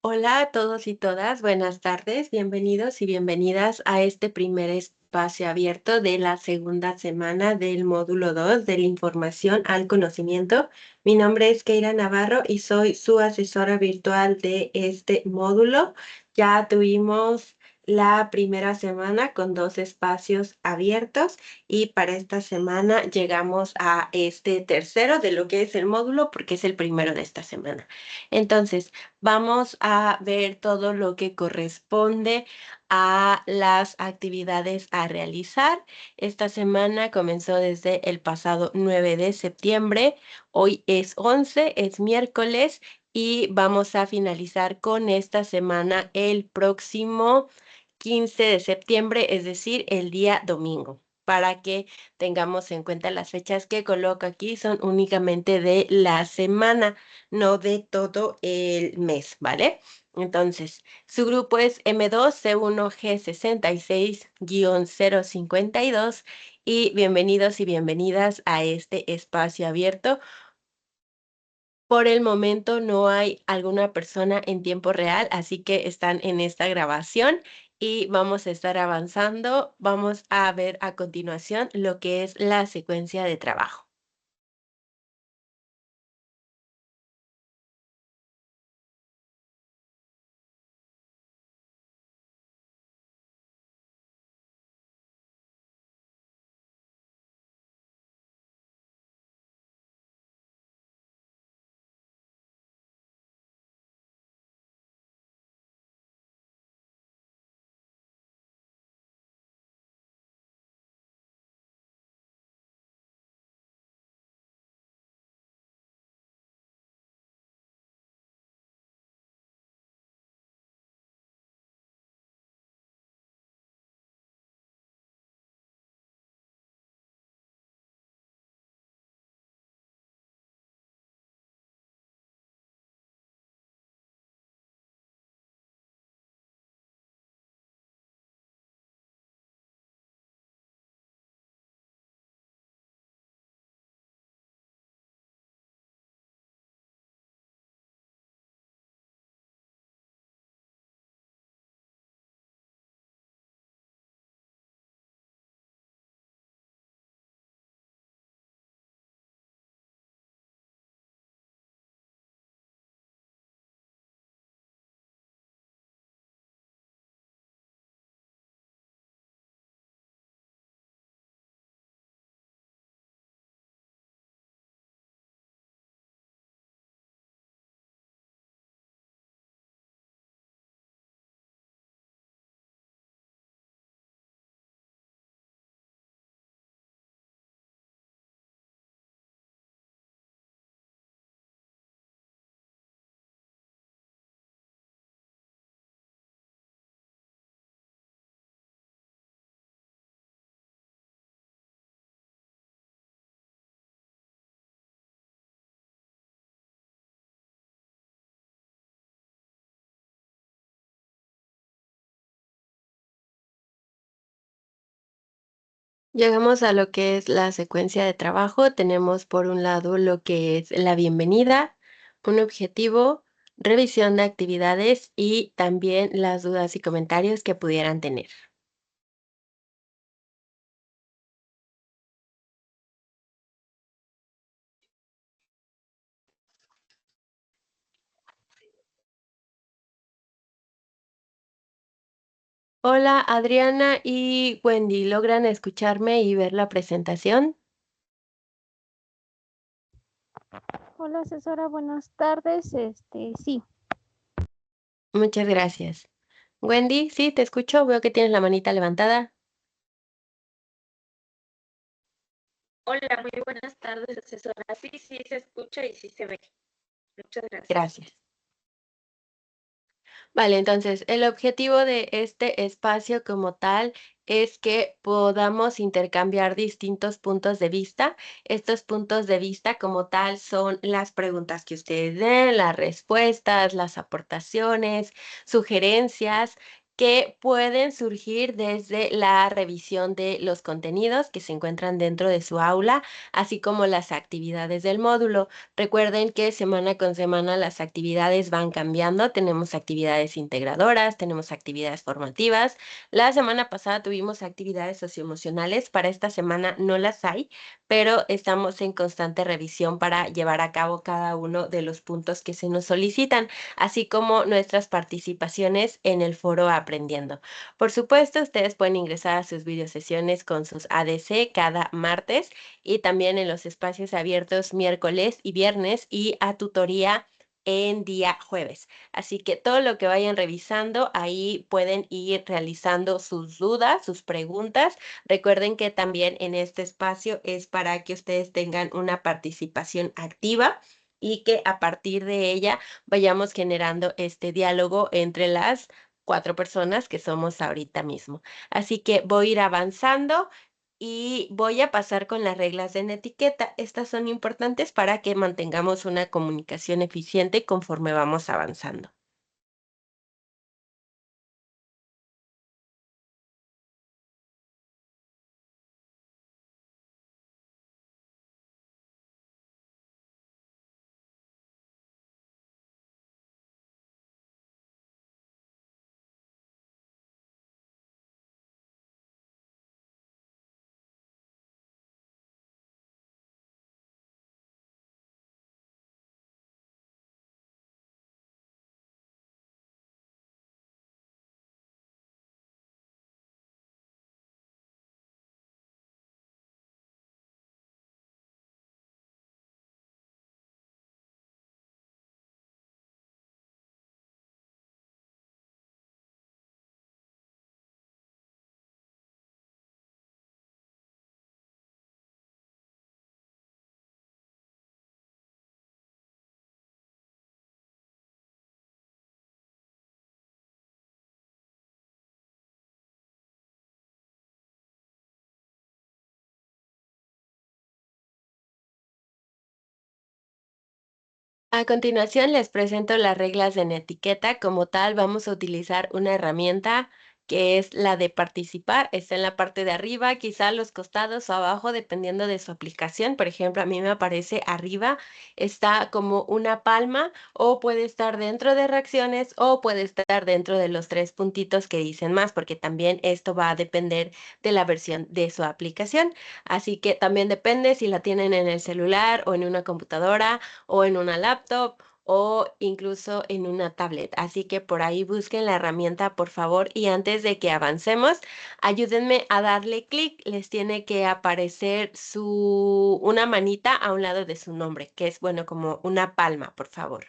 Hola a todos y todas, buenas tardes, bienvenidos y bienvenidas a este primer espacio abierto de la segunda semana del módulo 2 de la información al conocimiento. Mi nombre es Keira Navarro y soy su asesora virtual de este módulo. Ya tuvimos la primera semana con 2 espacios abiertos y para esta semana llegamos a este tercero de lo que es el módulo porque es el primero de esta semana. Entonces, vamos a ver todo lo que corresponde a las actividades a realizar. Esta semana comenzó desde el pasado 9 de septiembre. Hoy es 11, es miércoles y vamos a finalizar con esta semana el próximo 15 de septiembre, es decir, el día domingo. Para que tengamos en cuenta las fechas que coloco aquí, son únicamente de la semana, no de todo el mes, ¿vale? Entonces, su grupo es M2C1G66-052 y bienvenidos y bienvenidas a este espacio abierto. Por el momento no hay alguna persona en tiempo real, así que están en esta grabación y vamos a estar avanzando. Vamos a ver a continuación lo que es la secuencia de trabajo. Llegamos a lo que es la secuencia de trabajo. Tenemos por un lado lo que es la bienvenida, un objetivo, revisión de actividades y también las dudas y comentarios que pudieran tener. Hola Adriana y Wendy, ¿logran escucharme y ver la presentación? Hola, asesora, buenas tardes. Sí, Muchas gracias. Wendy, sí, te escucho. Veo que tienes la manita levantada. Hola, muy buenas tardes, asesora. Sí, sí se escucha y sí se ve. Muchas gracias. Gracias. Vale, entonces el objetivo de este espacio como tal es que podamos intercambiar distintos puntos de vista. Estos puntos de vista como tal son las preguntas que ustedes den, las respuestas, las aportaciones, sugerencias que pueden surgir desde la revisión de los contenidos que se encuentran dentro de su aula, así como las actividades del módulo. Recuerden que semana con semana las actividades van cambiando. Tenemos actividades integradoras, tenemos actividades formativas. La semana pasada tuvimos actividades socioemocionales. Para esta semana no las hay, pero estamos en constante revisión para llevar a cabo cada uno de los puntos que se nos solicitan, así como nuestras participaciones en el foro Aprendiendo. Por supuesto, ustedes pueden ingresar a sus videosesiones con sus ADC cada martes y también en los espacios abiertos miércoles y viernes y a tutoría en día jueves. Así que todo lo que vayan revisando, ahí pueden ir realizando sus dudas, sus preguntas. Recuerden que también en este espacio es para que ustedes tengan una participación activa y que a partir de ella vayamos generando este diálogo entre las 4 personas que somos ahorita mismo. Así que voy a ir avanzando y voy a pasar con las reglas de etiqueta. Estas son importantes para que mantengamos una comunicación eficiente conforme vamos avanzando. A continuación les presento las reglas de etiqueta. Como tal, vamos a utilizar una herramienta que es la de participar. Está en la parte de arriba, quizá a los costados o abajo, dependiendo de su aplicación. Por ejemplo, a mí me aparece arriba, está como una palma o puede estar dentro de reacciones o puede estar dentro de los 3 puntitos que dicen más, porque también esto va a depender de la versión de su aplicación. Así que también depende si la tienen en el celular o en una computadora o en una laptop o incluso en una tablet. Así que por ahí busquen la herramienta, por favor, y antes de que avancemos, ayúdenme a darle clic. Les tiene que aparecer una manita a un lado de su nombre, que es, bueno, como una palma, por favor.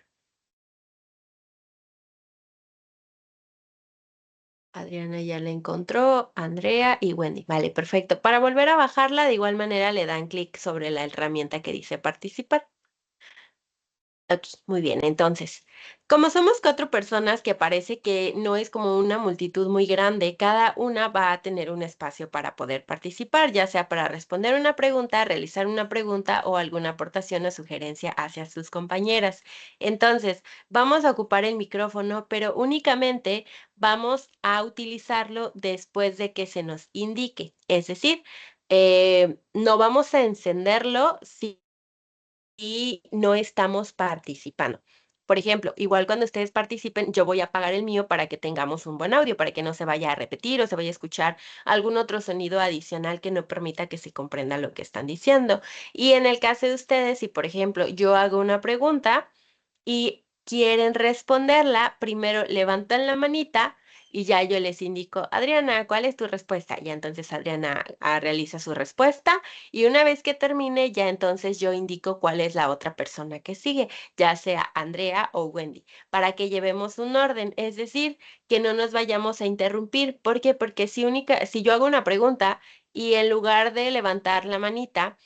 Adriana ya la encontró, Andrea y Wendy. Vale, perfecto. Para volver a bajarla, de igual manera le dan clic sobre la herramienta que dice participar. Ok, muy bien. Entonces, como somos 4 personas, que parece que no es como una multitud muy grande, cada una va a tener un espacio para poder participar, ya sea para responder una pregunta, realizar una pregunta o alguna aportación o sugerencia hacia sus compañeras. Entonces, vamos a ocupar el micrófono, pero únicamente vamos a utilizarlo después de que se nos indique. Es decir, no vamos a encenderlo y no estamos participando. Por ejemplo, igual cuando ustedes participen, yo voy a apagar el mío para que tengamos un buen audio, para que no se vaya a repetir o se vaya a escuchar algún otro sonido adicional que no permita que se comprenda lo que están diciendo. Y en el caso de ustedes, si por ejemplo yo hago una pregunta y quieren responderla, primero levantan la manita y ya yo les indico, Adriana, ¿cuál es tu respuesta? Ya entonces Adriana realiza su respuesta y una vez que termine, ya entonces yo indico cuál es la otra persona que sigue, ya sea Andrea o Wendy, para que llevemos un orden, es decir, que no nos vayamos a interrumpir. ¿Por qué? Porque si yo hago una pregunta y en lugar de levantar la manita,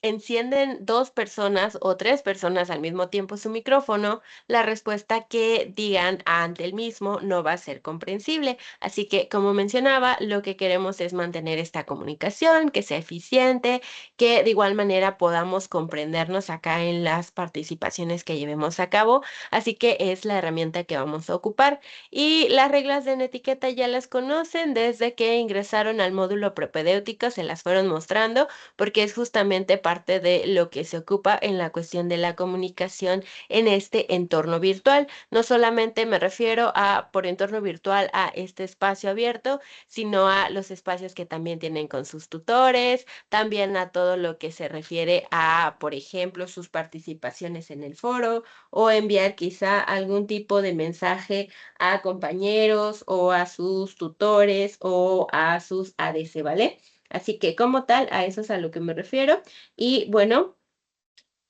encienden 2 personas o 3 personas al mismo tiempo su micrófono, la respuesta que digan ante el mismo no va a ser comprensible. Así que, como mencionaba, lo que queremos es mantener esta comunicación, que sea eficiente, que de igual manera podamos comprendernos acá en las participaciones que llevemos a cabo. Así que es la herramienta que vamos a ocupar. Y las reglas de etiqueta ya las conocen desde que ingresaron al módulo propedéutico, se las fueron mostrando porque es justamente parte de lo que se ocupa en la cuestión de la comunicación en este entorno virtual. No solamente me refiero a, por entorno virtual, a este espacio abierto, sino a los espacios que también tienen con sus tutores, también a todo lo que se refiere a, por ejemplo, sus participaciones en el foro o enviar quizá algún tipo de mensaje a compañeros o a sus tutores o a sus ADC, ¿vale? Así que como tal, a eso es a lo que me refiero. Y bueno,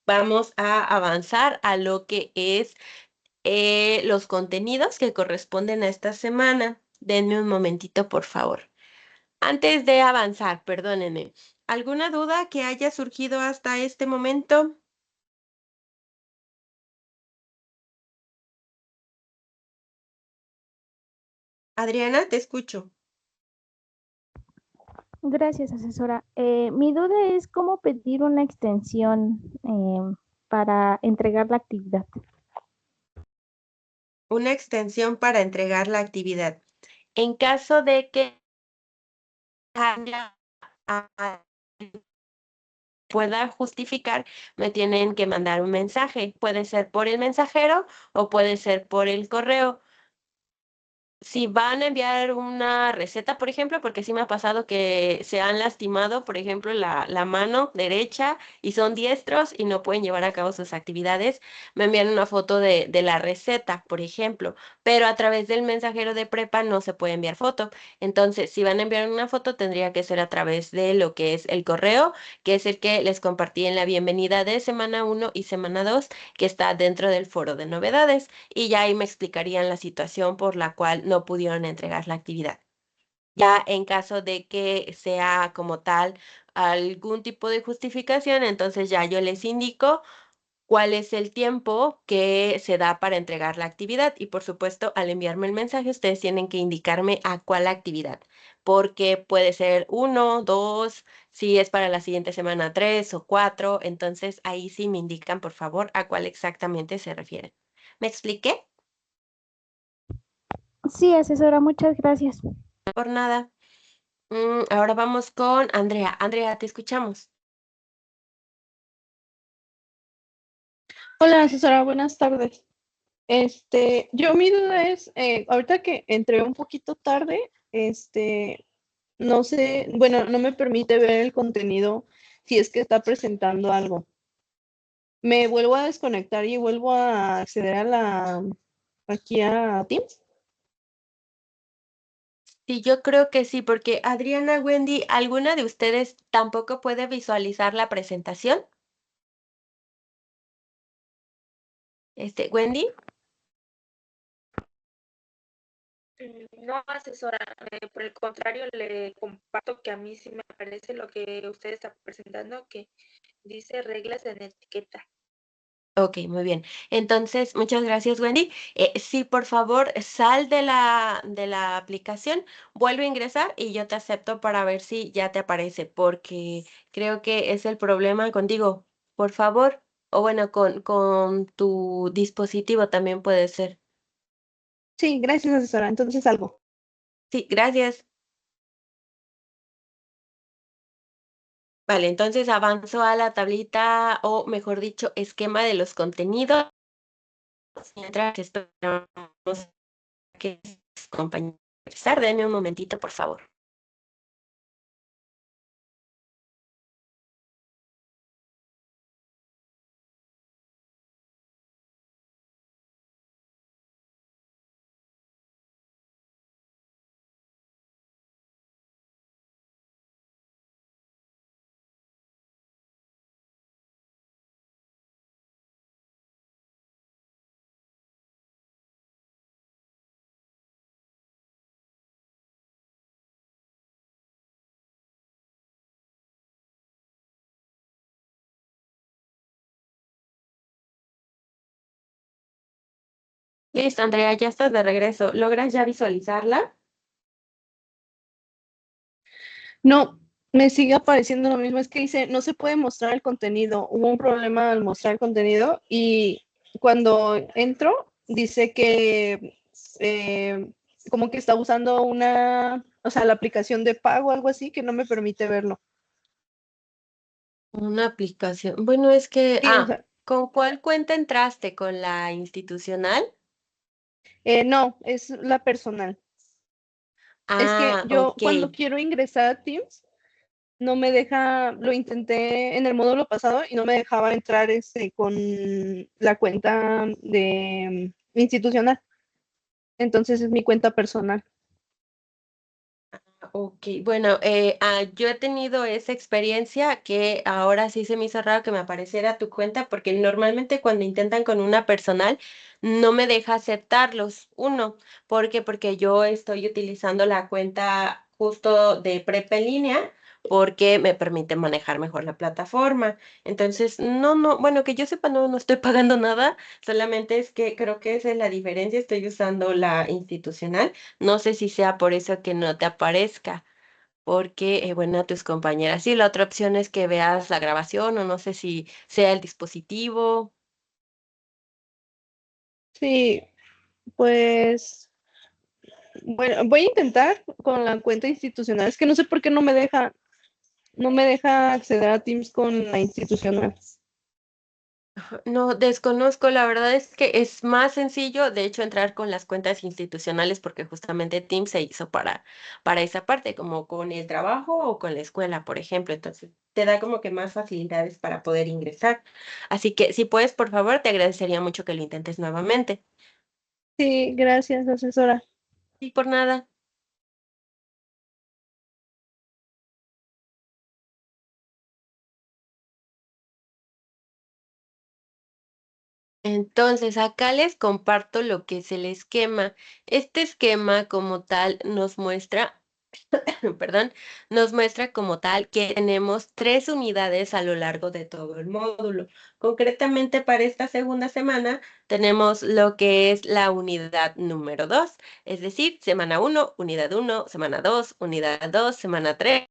vamos a avanzar a lo que es los contenidos que corresponden a esta semana. Denme un momentito, por favor. Antes de avanzar, perdónenme, ¿alguna duda que haya surgido hasta este momento? Adriana, te escucho. Gracias, asesora. Mi duda es cómo pedir una extensión para entregar la actividad. Una extensión para entregar la actividad. En caso de que haya pueda justificar, me tienen que mandar un mensaje. Puede ser por el mensajero o puede ser por el correo. Si van a enviar una receta, por ejemplo, porque sí me ha pasado que se han lastimado, por ejemplo, la mano derecha y son diestros y no pueden llevar a cabo sus actividades, me envían una foto de la receta, por ejemplo, pero a través del mensajero de prepa no se puede enviar foto. Entonces, si van a enviar una foto, tendría que ser a través de lo que es el correo, que es el que les compartí en la bienvenida de semana 1 y semana 2, que está dentro del foro de novedades y ya ahí me explicarían la situación por la cual no pudieron entregar la actividad. Ya en caso de que sea como tal algún tipo de justificación, entonces ya yo les indico cuál es el tiempo que se da para entregar la actividad y por supuesto al enviarme el mensaje ustedes tienen que indicarme a cuál actividad, porque puede ser uno, dos, si es para la siguiente semana 3 o 4, entonces ahí sí me indican por favor a cuál exactamente se refieren. ¿Me expliqué? Sí, asesora, muchas gracias. Por nada. Ahora vamos con Andrea. Andrea, te escuchamos. Hola, asesora, buenas tardes. Yo mi duda es, ahorita que entré un poquito tarde, no sé, bueno, no me permite ver el contenido si es que está presentando algo. Me vuelvo a desconectar y vuelvo a acceder aquí a Teams. Sí, yo creo que sí, porque Adriana, Wendy, ¿alguna de ustedes tampoco puede visualizar la presentación? Wendy. No, asesora, por el contrario, le comparto que a mí sí me parece lo que usted está presentando, que dice reglas en etiqueta. Ok, muy bien. Entonces, muchas gracias, Wendy. Sí, por favor, sal de la aplicación, vuelve a ingresar y yo te acepto para ver si ya te aparece, porque creo que es el problema contigo. Por favor, o bueno, con tu dispositivo también puede ser. Sí, gracias, asesora. Entonces algo. Sí, gracias. Vale, entonces avanzo a la tablita o mejor dicho, esquema de los contenidos mientras esperamos que sus compañeros. Denme un momentito, por favor. Listo, Andrea, ya estás de regreso. ¿Logras ya visualizarla? No, me sigue apareciendo lo mismo. Es que dice, no se puede mostrar el contenido. Hubo un problema al mostrar el contenido y cuando entro, dice que como que está usando o sea, la aplicación de pago, algo así, que no me permite verlo. Una aplicación. Bueno, es que, Sí, o sea, ¿con cuál cuenta entraste? ¿Con la institucional? no, es la personal. Es que yo Ok. cuando quiero ingresar a Teams, no me deja, lo intenté en el módulo pasado y no me dejaba entrar con la cuenta de institucional. Entonces es mi cuenta personal. Ok, bueno, yo he tenido esa experiencia que ahora sí se me hizo raro que me apareciera tu cuenta porque normalmente cuando intentan con una personal no me deja aceptarlos. Uno, ¿por qué? Porque yo estoy utilizando la cuenta justo de prepa en línea porque me permite manejar mejor la plataforma. Entonces, no, bueno, que yo sepa, no estoy pagando nada, solamente es que creo que esa es la diferencia, estoy usando la institucional. No sé si sea por eso que no te aparezca, porque, bueno, tus compañeras. Sí, la otra opción es que veas la grabación o no sé si sea el dispositivo. Sí, pues bueno, voy a intentar con la cuenta institucional. Es que no sé por qué no me deja acceder a Teams con la institucional. No, desconozco, la verdad es que es más sencillo, de hecho, entrar con las cuentas institucionales porque justamente Teams se hizo para esa parte, como con el trabajo o con la escuela, por ejemplo. Entonces, te da como que más facilidades para poder ingresar. Así que si puedes, por favor, te agradecería mucho que lo intentes nuevamente. Sí, gracias, asesora. Y por nada. Entonces, acá les comparto lo que es el esquema. Este esquema como tal nos muestra, perdón, nos muestra como tal que tenemos 3 unidades a lo largo de todo el módulo. Concretamente para esta segunda semana tenemos lo que es la unidad número 2, es decir, semana 1, unidad 1, semana 2, unidad 2, semana 3,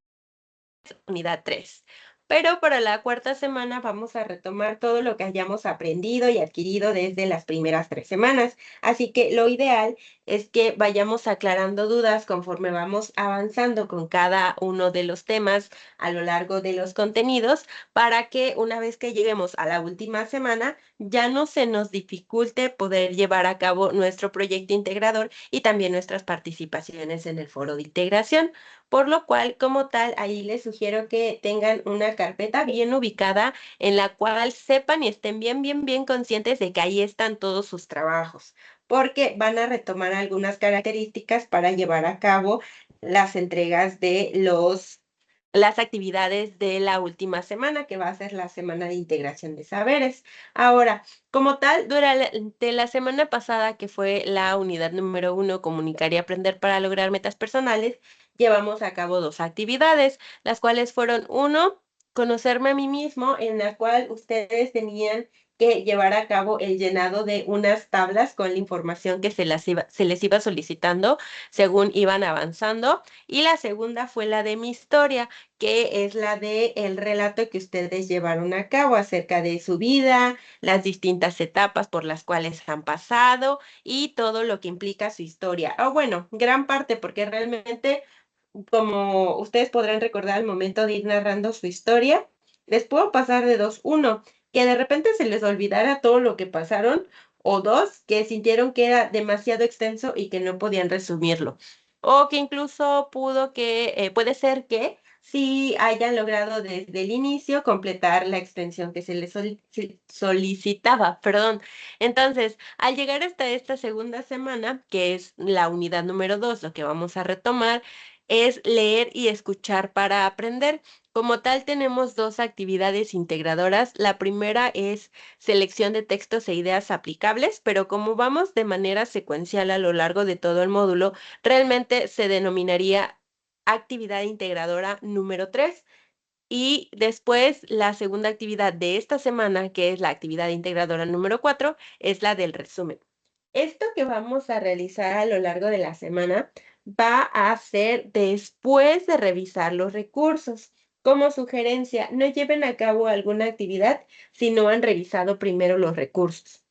unidad 3. Pero para la cuarta semana vamos a retomar todo lo que hayamos aprendido y adquirido desde las primeras 3 semanas. Así que lo ideal es que vayamos aclarando dudas conforme vamos avanzando con cada uno de los temas a lo largo de los contenidos para que una vez que lleguemos a la última semana ya no se nos dificulte poder llevar a cabo nuestro proyecto integrador y también nuestras participaciones en el foro de integración. Por lo cual, como tal, ahí les sugiero que tengan una carpeta bien ubicada en la cual sepan y estén bien conscientes de que ahí están todos sus trabajos, porque van a retomar algunas características para llevar a cabo las entregas de las actividades de la última semana, que va a ser la semana de integración de saberes. Ahora, como tal, durante la semana pasada, que fue la unidad número 1, comunicar y aprender para lograr metas personales, llevamos a cabo 2 actividades, las cuales fueron uno, conocerme a mí mismo, en la cual ustedes tenían que llevar a cabo el llenado de unas tablas con la información que se les iba solicitando según iban avanzando. Y la segunda fue la de mi historia, que es la de el relato que ustedes llevaron a cabo acerca de su vida, las distintas etapas por las cuales han pasado y todo lo que implica su historia. O bueno, gran parte, porque realmente como ustedes podrán recordar al momento de ir narrando su historia, les puedo pasar de dos. Uno, que de repente se les olvidara todo lo que pasaron, o dos, que sintieron que era demasiado extenso y que no podían resumirlo. O que incluso puede ser que si hayan logrado desde el inicio completar la extensión que se les solicitaba, perdón. Entonces, al llegar hasta esta segunda semana, que es la unidad número 2, lo que vamos a retomar, es leer y escuchar para aprender. Como tal, tenemos 2 actividades integradoras. La primera es selección de textos e ideas aplicables, pero como vamos de manera secuencial a lo largo de todo el módulo, realmente se denominaría actividad integradora número 3. Y después, la segunda actividad de esta semana, que es la actividad integradora número 4, es la del resumen. Esto que vamos a realizar a lo largo de la semana va a ser después de revisar los recursos. Como sugerencia, no lleven a cabo alguna actividad si no han revisado primero los recursos.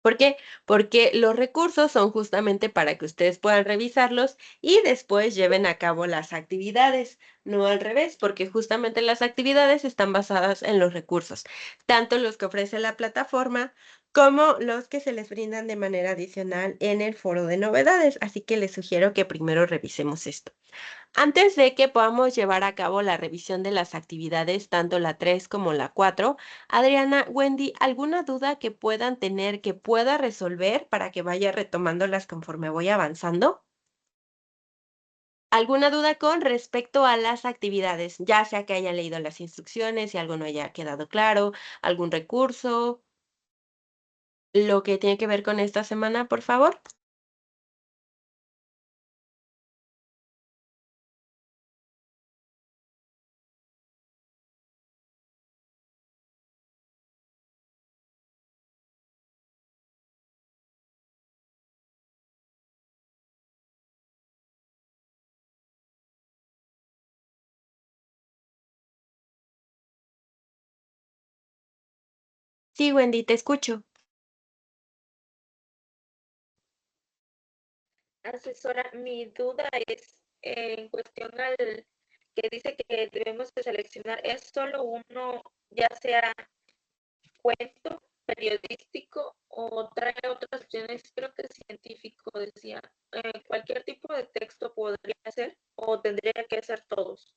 ¿Por qué? Porque los recursos son justamente para que ustedes puedan revisarlos y después lleven a cabo las actividades, no al revés, porque justamente las actividades están basadas en los recursos, tanto los que ofrece la plataforma como los que se les brindan de manera adicional en el foro de novedades. Así que les sugiero que primero revisemos esto. Antes de que podamos llevar a cabo la revisión de las actividades, tanto la 3 como la 4, Adriana, Wendy, ¿alguna duda que puedan tener que pueda resolver para que vaya retomándolas conforme voy avanzando? ¿Alguna duda con respecto a las actividades? Ya sea que hayan leído las instrucciones, si algo no haya quedado claro, algún recurso, lo que tiene que ver con esta semana, por favor. Sí, Wendy, te escucho. Asesora, mi duda es en cuestión al que dice que debemos de seleccionar, ¿es solo uno, ya sea cuento, periodístico o trae otras opciones? Creo que científico decía. ¿Cualquier tipo de texto podría ser o tendría que ser todos?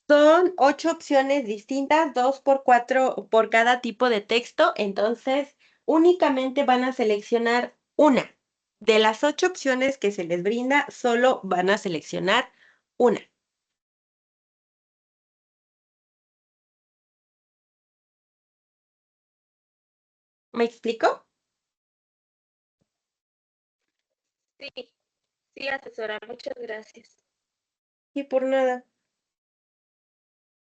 Son 8 opciones distintas, 2 por 4 por cada tipo de texto, entonces únicamente van a seleccionar una. De las 8 opciones que se les brinda, solo van a seleccionar una. ¿Me explico? Sí, sí, asesora, muchas gracias. Y por nada.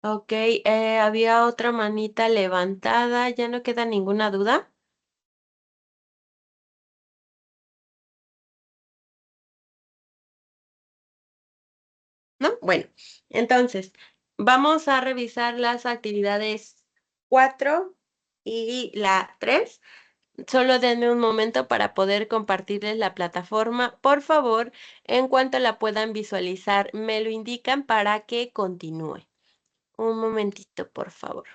Okey, había otra manita levantada, ¿ya no queda ninguna duda? ¿No? Bueno, entonces, vamos a revisar las actividades 4 y la 3. Solo denme un momento para poder compartirles la plataforma. Por favor, en cuanto la puedan visualizar, me lo indican para que continúe. Un momentito, por favor.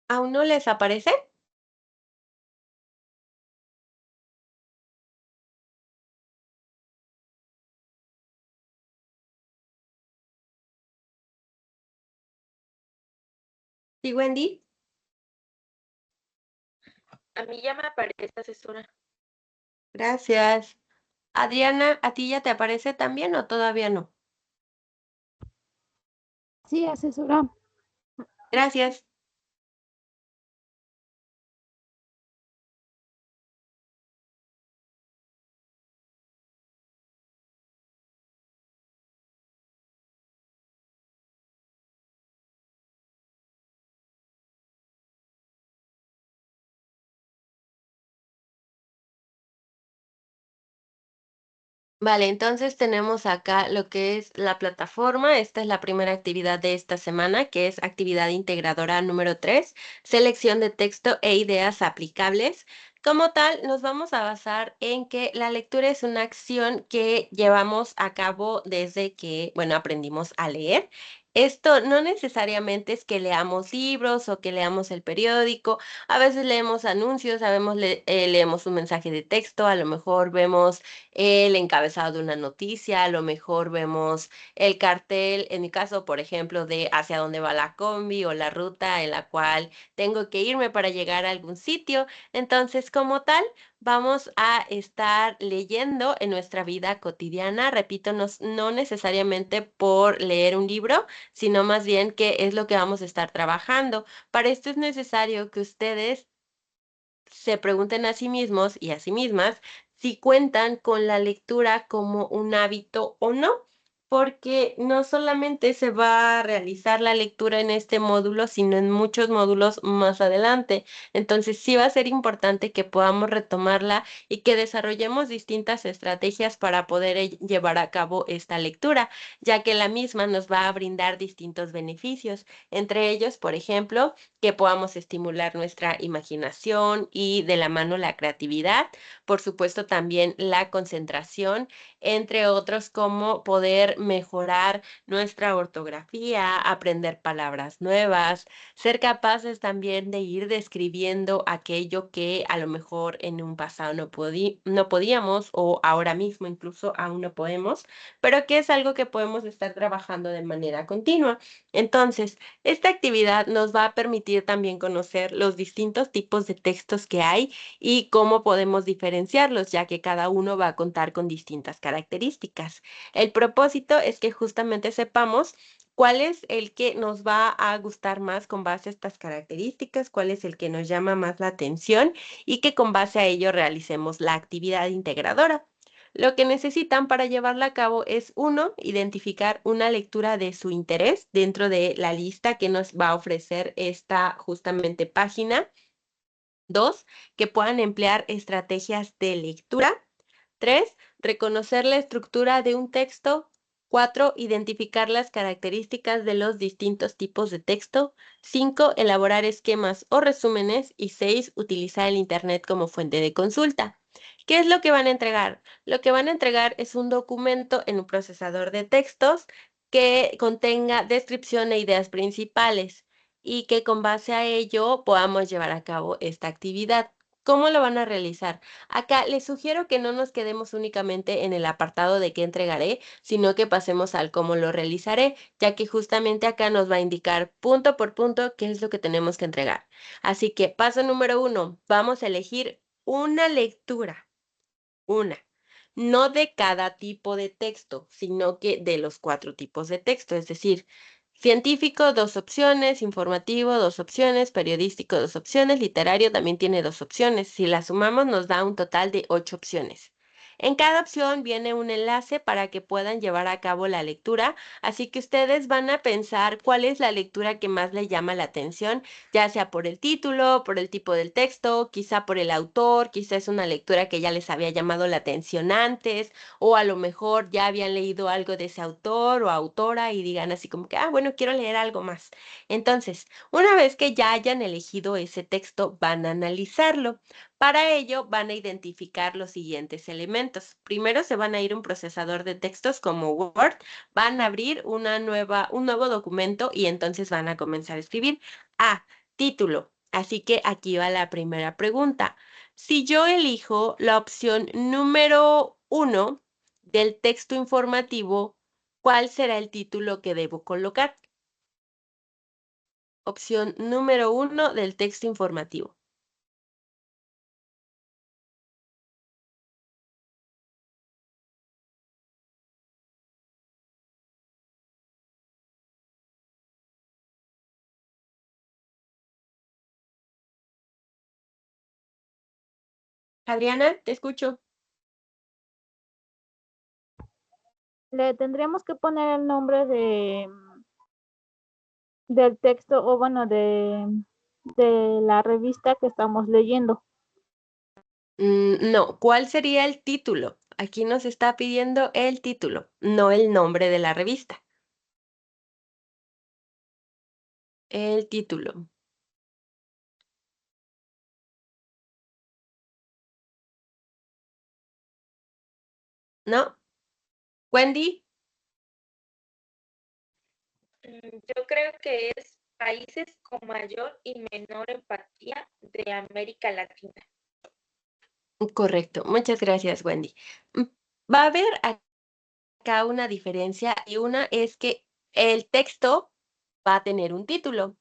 ¿Aún no les aparece? ¿Sí, Wendy? A mí ya me aparece, asesora. Gracias. Adriana, ¿a ti ya te aparece también o todavía no? Sí, asesora. Gracias. Vale, entonces tenemos acá lo que es la plataforma. Esta es la primera actividad de esta semana, que es actividad integradora número 3, selección de texto e ideas aplicables. Como tal, nos vamos a basar en que la lectura es una acción que llevamos a cabo desde que, bueno, aprendimos a leer. Esto no necesariamente es que leamos libros o que leamos el periódico. A veces leemos anuncios, leemos un mensaje de texto, a lo mejor vemos el encabezado de una noticia, a lo mejor vemos el cartel, en mi caso, por ejemplo, de hacia dónde va la combi o la ruta en la cual tengo que irme para llegar a algún sitio. Entonces, como tal, vamos a estar leyendo en nuestra vida cotidiana, repito, no necesariamente por leer un libro, sino más bien que es lo que vamos a estar trabajando. Para esto es necesario que ustedes se pregunten a sí mismos y a sí mismas si cuentan con la lectura como un hábito o no, porque no solamente se va a realizar la lectura en este módulo, sino en muchos módulos más adelante. Entonces sí va a ser importante que podamos retomarla y que desarrollemos distintas estrategias para poder llevar a cabo esta lectura, ya que la misma nos va a brindar distintos beneficios. Entre ellos, por ejemplo, que podamos estimular nuestra imaginación y de la mano la creatividad, por supuesto también la concentración, entre otros como poder mejorar nuestra ortografía, aprender palabras nuevas, ser capaces también de ir describiendo aquello que a lo mejor en un pasado no podíamos o ahora mismo incluso aún no podemos, pero que es algo que podemos estar trabajando de manera continua. Entonces, esta actividad nos va a permitir también conocer los distintos tipos de textos que hay y cómo podemos diferenciarlos, ya que cada uno va a contar con distintas características. El propósito es que justamente sepamos cuál es el que nos va a gustar más con base a estas características, cuál es el que nos llama más la atención y que con base a ello realicemos la actividad integradora. Lo que necesitan para llevarla a cabo es, uno, identificar una lectura de su interés dentro de la lista que nos va a ofrecer esta justamente página. Dos, que puedan emplear estrategias de lectura. Tres, reconocer la estructura de un texto. Cuatro, identificar las características de los distintos tipos de texto. Cinco, elaborar esquemas o resúmenes. Y seis, utilizar el Internet como fuente de consulta. ¿Qué es lo que van a entregar? Lo que van a entregar es un documento en un procesador de textos que contenga descripción e ideas principales y que con base a ello podamos llevar a cabo esta actividad. ¿Cómo lo van a realizar? Acá les sugiero que no nos quedemos únicamente en el apartado de qué entregaré, sino que pasemos al cómo lo realizaré, ya que justamente acá nos va a indicar punto por punto qué es lo que tenemos que entregar. Así que paso número 1, vamos a elegir una lectura, una. No de cada tipo de texto, sino que de los 4 tipos de texto, es decir, científico, 2 opciones, informativo, 2 opciones, periodístico, 2 opciones, literario también tiene 2 opciones. Si las sumamos nos da un total de 8 opciones. En cada opción viene un enlace para que puedan llevar a cabo la lectura, así que ustedes van a pensar cuál es la lectura que más les llama la atención, ya sea por el título, por el tipo del texto, quizá por el autor, quizá es una lectura que ya les había llamado la atención antes, o a lo mejor ya habían leído algo de ese autor o autora y digan así como que, bueno, quiero leer algo más. Entonces, una vez que ya hayan elegido ese texto, van a analizarlo. Para ello, van a identificar los siguientes elementos. Primero se van a ir a un procesador de textos como Word, van a abrir un nuevo documento y entonces van a comenzar a escribir. Título. Así que aquí va la primera pregunta. Si yo elijo la opción número 1 del texto informativo, ¿cuál será el título que debo colocar? Opción número 1 del texto informativo. Adriana, te escucho. Le tendríamos que poner el nombre del texto o bueno, de la revista que estamos leyendo. No, ¿cuál sería el título? Aquí nos está pidiendo el título, no el nombre de la revista. El título. ¿No? Wendy, Yo creo que es países con mayor y menor empatía de América Latina. correcto. Muchas gracias, Wendy. Mm, Va a haber acá una diferencia y una es que el texto va a tener un título.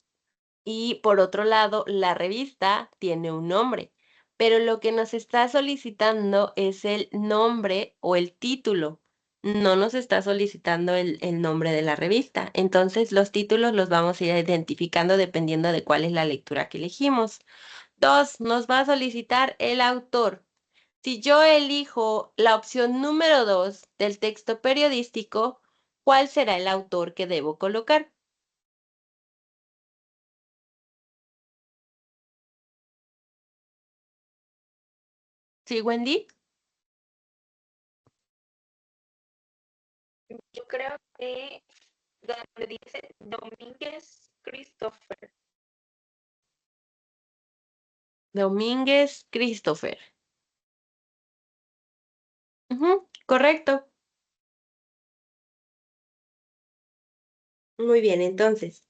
Y por otro lado, la revista tiene un nombre, pero lo que nos está solicitando es el nombre o el título. No nos está solicitando el nombre de la revista. Entonces, los títulos los vamos a ir identificando dependiendo de cuál es la lectura que elegimos. 2, nos va a solicitar el autor. Si yo elijo la opción número 2 del texto periodístico, ¿cuál será el autor que debo colocar? ¿Sí, Wendy? Yo creo que donde dice Domínguez Christopher. Domínguez Christopher. Ujú, correcto. Muy bien, entonces,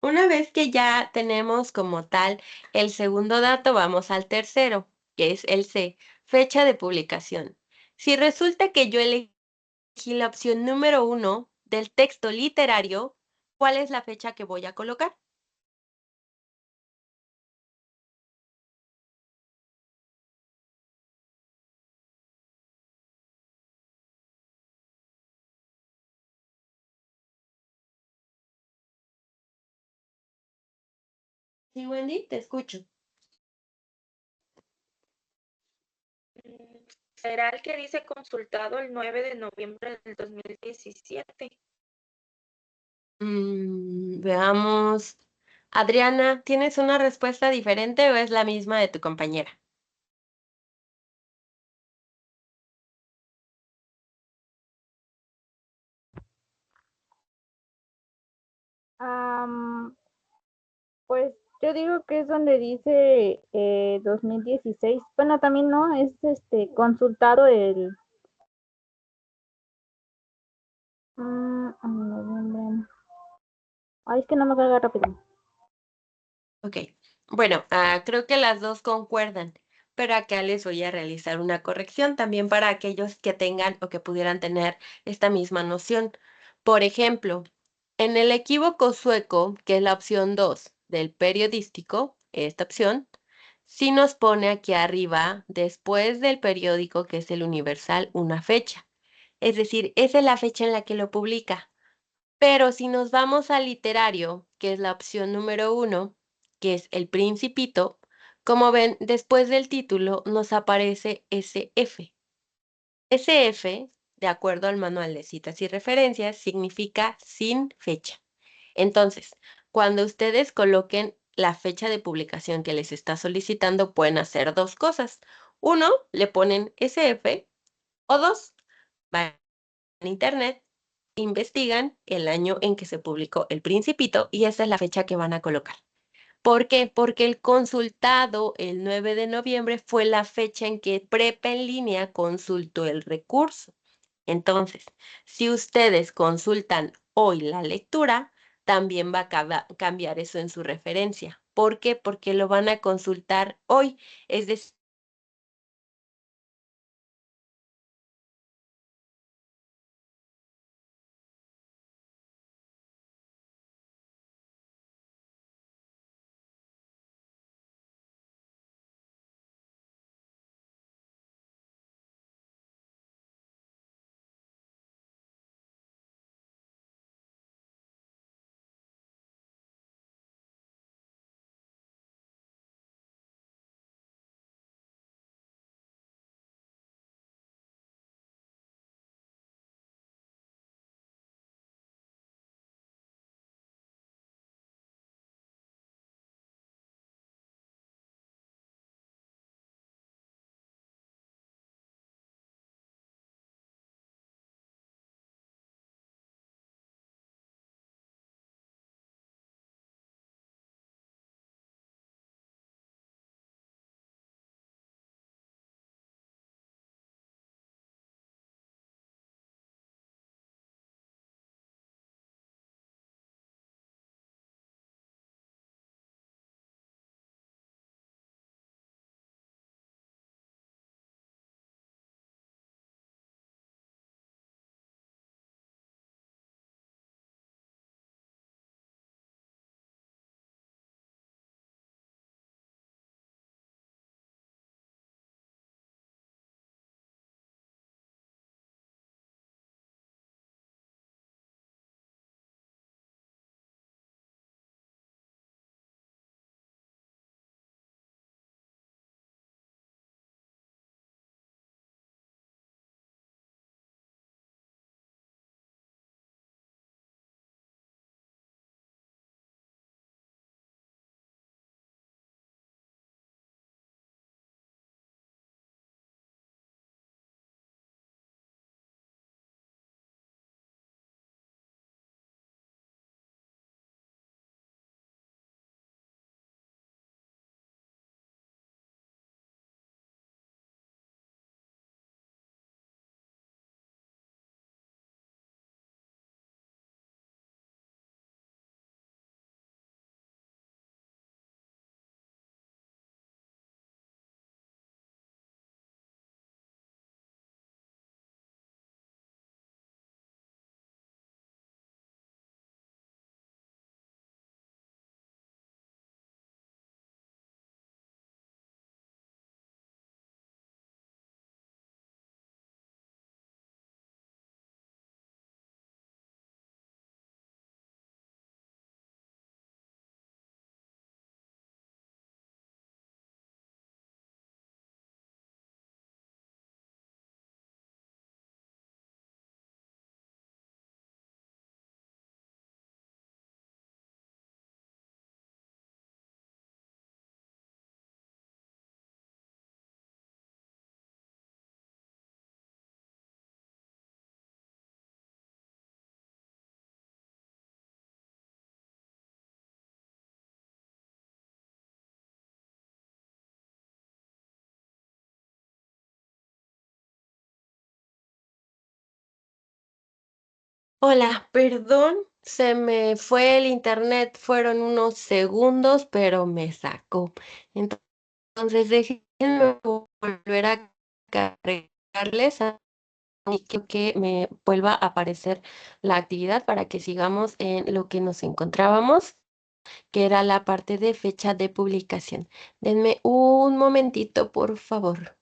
una vez que ya tenemos como tal el segundo dato, vamos al tercero, que es el C, fecha de publicación. Si resulta que yo elegí la opción número 1 del texto literario, ¿cuál es la fecha que voy a colocar? Sí, Wendy, te escucho. ¿Será el que dice consultado el 9 de noviembre del 2017? Veamos. Adriana, ¿tienes una respuesta diferente o es la misma de tu compañera? Pues yo digo que es donde dice 2016. Bueno, también no, es consultado el noviembre. Ay, es que no me carga rápido. Ok, bueno, creo que las dos concuerdan, pero acá les voy a realizar una corrección también para aquellos que tengan o que pudieran tener esta misma noción. Por ejemplo, en el equívoco sueco, que es la opción 2 del periodístico, esta opción, sí nos pone aquí arriba, después del periódico, que es el Universal, una fecha. Es decir, esa es la fecha en la que lo publica. Pero si nos vamos al literario, que es la opción número 1, que es El Principito, como ven, después del título nos aparece SF. SF, de acuerdo al manual de citas y referencias, significa sin fecha. Entonces, cuando ustedes coloquen la fecha de publicación que les está solicitando, pueden hacer dos cosas. Uno, le ponen SF, o dos, van a internet, investigan el año en que se publicó El Principito y esa es la fecha que van a colocar. ¿Por qué? Porque el consultado el 9 de noviembre fue la fecha en que Prepa en línea consultó el recurso. Entonces, si ustedes consultan hoy la lectura, también va a cambiar eso en su referencia. ¿Por qué? Porque lo van a consultar hoy. Es decir, hola, perdón, se me fue el internet, fueron unos segundos, pero me sacó. Entonces, déjenme volver a cargarles y que me vuelva a aparecer la actividad para que sigamos en lo que nos encontrábamos, que era la parte de fecha de publicación. Denme un momentito, por favor.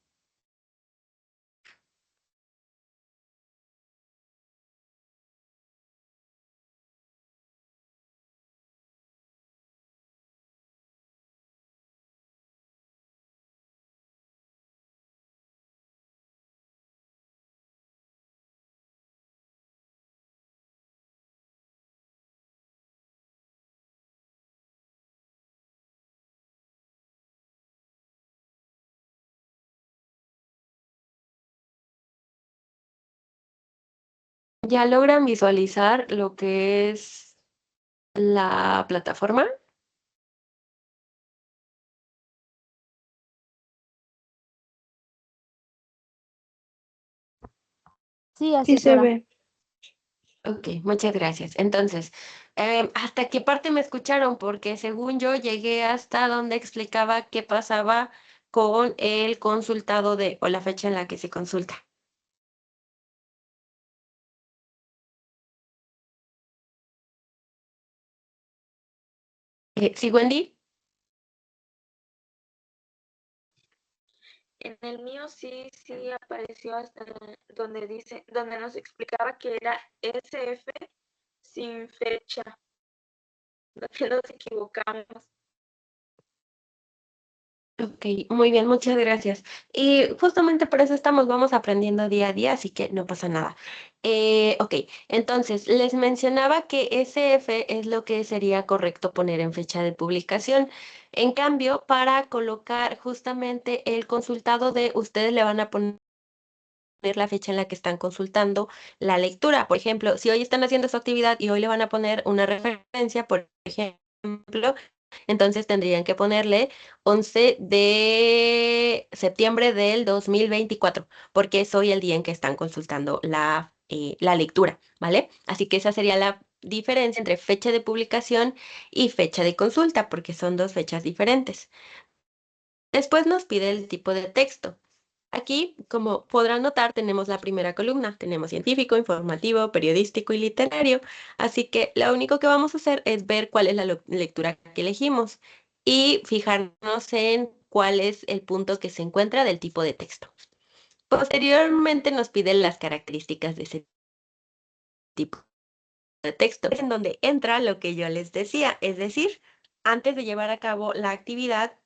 ¿Ya logran visualizar lo que es la plataforma? Sí, Sí se asesora. ve. Ok, muchas gracias. Entonces, ¿hasta qué parte me escucharon? Porque según yo llegué hasta donde explicaba qué pasaba con el consultado de o la fecha en la que se consulta. ¿Sí, Wendy? En el mío sí apareció hasta donde dice, donde nos explicaba que era SF sin fecha, donde nos equivocamos. Ok, muy bien, muchas gracias. Y justamente por eso estamos, vamos aprendiendo día a día, así que no pasa nada. Ok, entonces les mencionaba que SF es lo que sería correcto poner en fecha de publicación. En cambio, para colocar justamente el consultado de ustedes le van a poner la fecha en la que están consultando la lectura. Por ejemplo, si hoy están haciendo su actividad y hoy le van a poner una referencia, por ejemplo, entonces tendrían que ponerle 11 de septiembre del 2024, porque es hoy el día en que están consultando la lectura, ¿vale? Así que esa sería la diferencia entre fecha de publicación y fecha de consulta, porque son dos fechas diferentes. Después nos pide el tipo de texto. Aquí, como podrán notar, tenemos la primera columna. Tenemos científico, informativo, periodístico y literario. Así que lo único que vamos a hacer es ver cuál es la lectura que elegimos y fijarnos en cuál es el punto que se encuentra del tipo de texto. Posteriormente nos piden las características de ese tipo de texto. Es en donde entra lo que yo les decía, es decir, antes de llevar a cabo la actividad,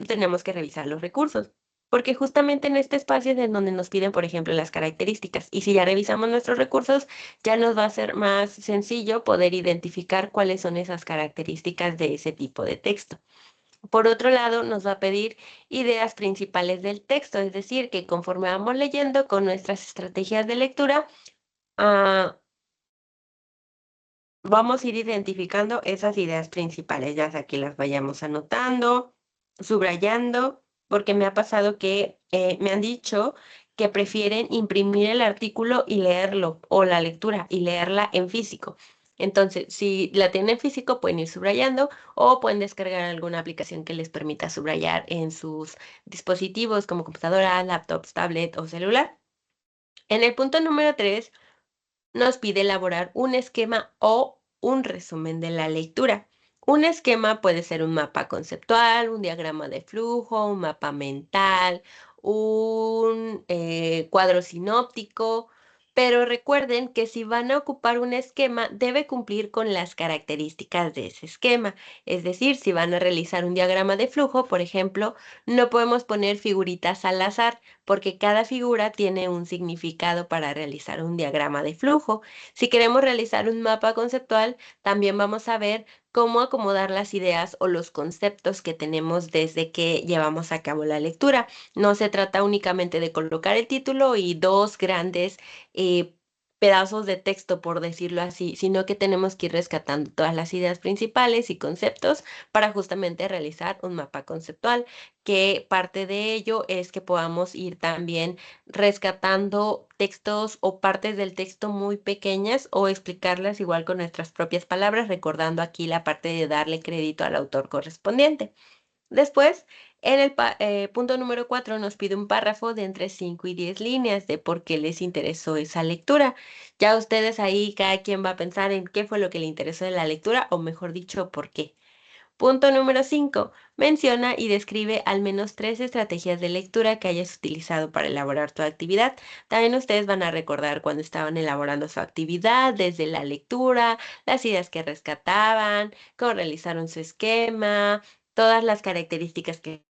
tenemos que revisar los recursos, porque justamente en este espacio es en donde nos piden, por ejemplo, las características. Y si ya revisamos nuestros recursos, ya nos va a ser más sencillo poder identificar cuáles son esas características de ese tipo de texto. Por otro lado, nos va a pedir ideas principales del texto, es decir, que conforme vamos leyendo con nuestras estrategias de lectura, ah, vamos a ir identificando esas ideas principales, ya sea que las vayamos anotando, subrayando, porque me ha pasado que me han dicho que prefieren imprimir el artículo y leerlo, o la lectura y leerla en físico. Entonces, si la tienen en físico, pueden ir subrayando o pueden descargar alguna aplicación que les permita subrayar en sus dispositivos como computadora, laptops, tablet o celular. En el punto número 3 nos pide elaborar un esquema o un resumen de la lectura. Un esquema puede ser un mapa conceptual, un diagrama de flujo, un mapa mental, un cuadro sinóptico, pero recuerden que si van a ocupar un esquema, debe cumplir con las características de ese esquema. Es decir, si van a realizar un diagrama de flujo, por ejemplo, no podemos poner figuritas al azar porque cada figura tiene un significado para realizar un diagrama de flujo. Si queremos realizar un mapa conceptual, también vamos a ver cómo acomodar las ideas o los conceptos que tenemos desde que llevamos a cabo la lectura. No se trata únicamente de colocar el título y dos grandes pedazos de texto, por decirlo así, sino que tenemos que ir rescatando todas las ideas principales y conceptos para justamente realizar un mapa conceptual, que parte de ello es que podamos ir también rescatando textos o partes del texto muy pequeñas o explicarlas igual con nuestras propias palabras, recordando aquí la parte de darle crédito al autor correspondiente. Después, en el punto número 4 nos pide un párrafo de entre 5 y 10 líneas de por qué les interesó esa lectura. Ya ustedes ahí, cada quien va a pensar en qué fue lo que le interesó de la lectura o mejor dicho, por qué. Punto número 5. Menciona y describe al menos 3 estrategias de lectura que hayas utilizado para elaborar tu actividad. También ustedes van a recordar cuando estaban elaborando su actividad, desde la lectura, las ideas que rescataban, cómo realizaron su esquema, todas las características que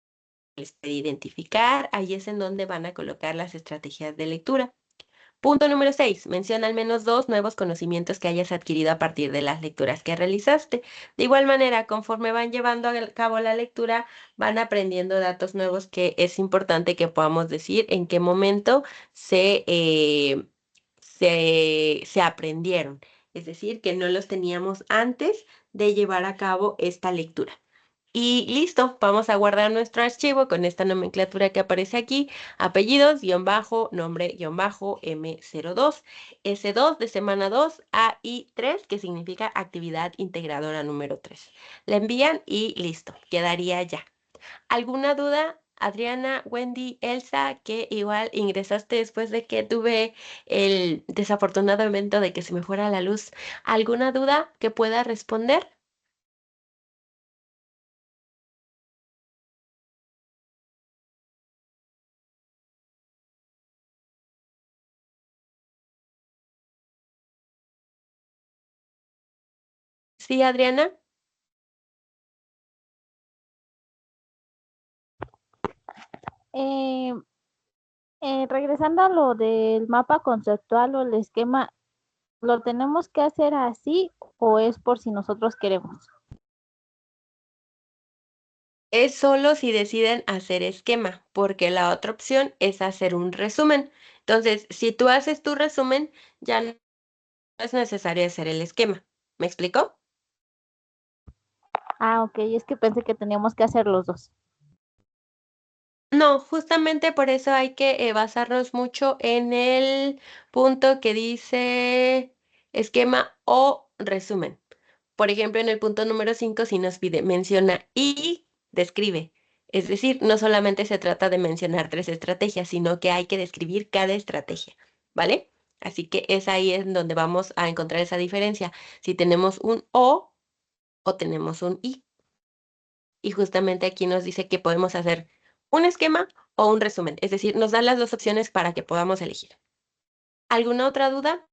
les pedí identificar. Ahí es en donde van a colocar las estrategias de lectura. Punto número 6. Menciona al menos 2 nuevos conocimientos que hayas adquirido a partir de las lecturas que realizaste. De igual manera, conforme van llevando a cabo la lectura, van aprendiendo datos nuevos que es importante que podamos decir en qué momento se aprendieron. Es decir, que no los teníamos antes de llevar a cabo esta lectura. Y listo, vamos a guardar nuestro archivo con esta nomenclatura que aparece aquí, apellidos, guión bajo, nombre, guión bajo, M02, S2 de semana 2, AI3, que significa actividad integradora número 3. La envían y listo, quedaría ya. ¿Alguna duda, Adriana, Wendy, Elsa, que igual ingresaste después de que tuve el desafortunado evento de que se me fuera la luz? ¿Alguna duda que pueda responder? Sí, Adriana. Eh, Regresando a lo del mapa conceptual o el esquema, ¿lo tenemos que hacer así o es por si nosotros queremos? Es solo si deciden hacer esquema, porque la otra opción es hacer un resumen. Entonces, si tú haces tu resumen, ya no es necesario hacer el esquema. ¿Me explicó? Ah, ok, es que pensé que teníamos que hacer los dos. No, justamente por eso hay que basarnos mucho en el punto que dice esquema o resumen. Por ejemplo, en el punto número 5, si nos pide menciona y describe. Es decir, no solamente se trata de mencionar 3 estrategias, sino que hay que describir cada estrategia, ¿vale? Así que es ahí en donde vamos a encontrar esa diferencia, si tenemos un o tenemos un y. Y justamente aquí nos dice que podemos hacer un esquema o un resumen, es decir, nos dan las dos opciones para que podamos elegir. ¿Alguna otra duda?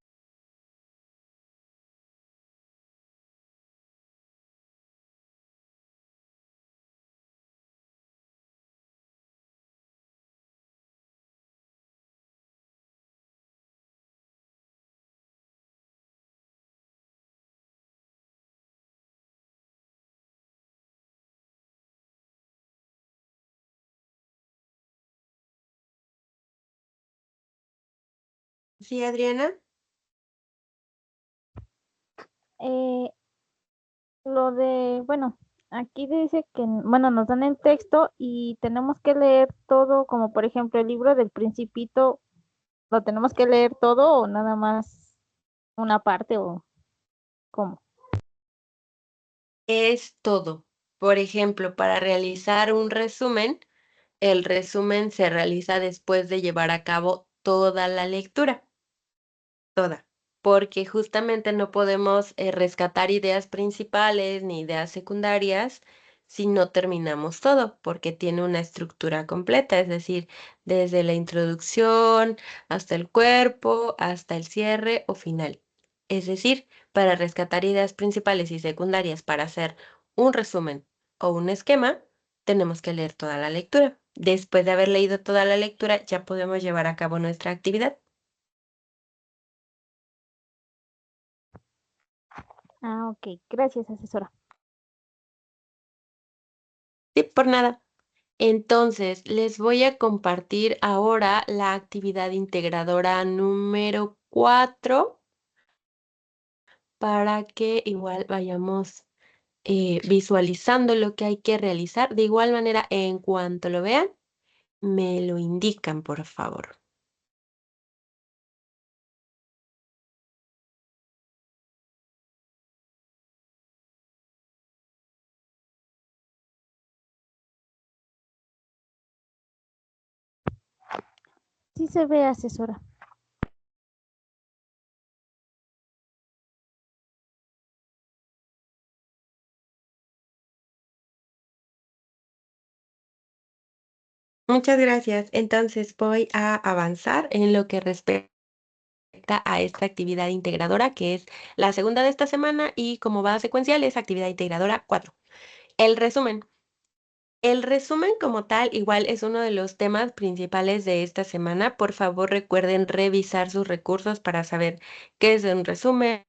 Sí, Adriana. Eh, bueno, aquí dice que, bueno, nos dan el texto y tenemos que leer todo, como por ejemplo el libro del Principito, ¿lo tenemos que leer todo o nada más una parte o cómo? Es todo. Por ejemplo, para realizar un resumen, el resumen se realiza después de llevar a cabo toda la lectura, toda, porque justamente no podemos rescatar ideas principales ni ideas secundarias si no terminamos todo, porque tiene una estructura completa, es decir, desde la introducción hasta el cuerpo, hasta el cierre o final. Es decir, para rescatar ideas principales y secundarias para hacer un resumen o un esquema, tenemos que leer toda la lectura. Después de haber leído toda la lectura, ya podemos llevar a cabo nuestra actividad. Ah, ok, gracias, asesora. Sí, por nada. Entonces, les voy a compartir ahora la actividad integradora número 4 para que igual vayamos visualizando lo que hay que realizar. De igual manera, en cuanto lo vean, me lo indican, por favor. Sí se ve, asesora. Muchas gracias. Entonces, voy a avanzar en lo que respecta a esta actividad integradora, que es la segunda de esta semana y como va secuencial es actividad integradora 4. El resumen. El resumen como tal igual es uno de los temas principales de esta semana. Por favor, recuerden revisar sus recursos para saber qué es un resumen,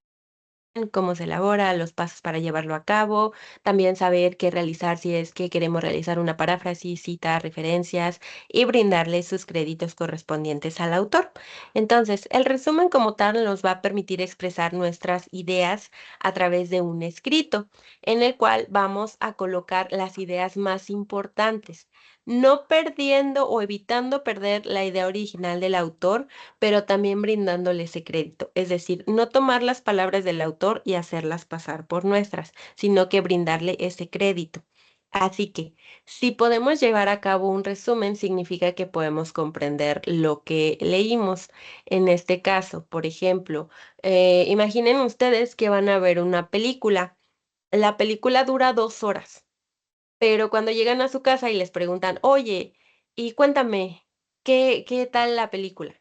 cómo se elabora, los pasos para llevarlo a cabo, también saber qué realizar si es que queremos realizar una paráfrasis, cita, referencias y brindarle sus créditos correspondientes al autor. Entonces, el resumen como tal nos va a permitir expresar nuestras ideas a través de un escrito, en el cual vamos a colocar las ideas más importantes, no perdiendo o evitando perder la idea original del autor, pero también brindándole ese crédito. Es decir, no tomar las palabras del autor y hacerlas pasar por nuestras, sino que brindarle ese crédito. Así que, si podemos llevar a cabo un resumen, significa que podemos comprender lo que leímos. En este caso, por ejemplo, imaginen ustedes que van a ver una película. La película dura 2 horas. Pero cuando llegan a su casa y les preguntan, oye, y cuéntame, ¿qué tal la película?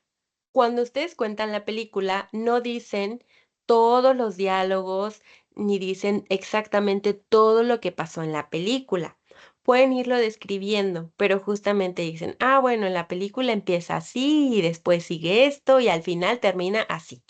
Cuando ustedes cuentan la película, no dicen todos los diálogos, ni dicen exactamente todo lo que pasó en la película. Pueden irlo describiendo, pero justamente dicen, ah, bueno, la película empieza así y después sigue esto y al final termina así.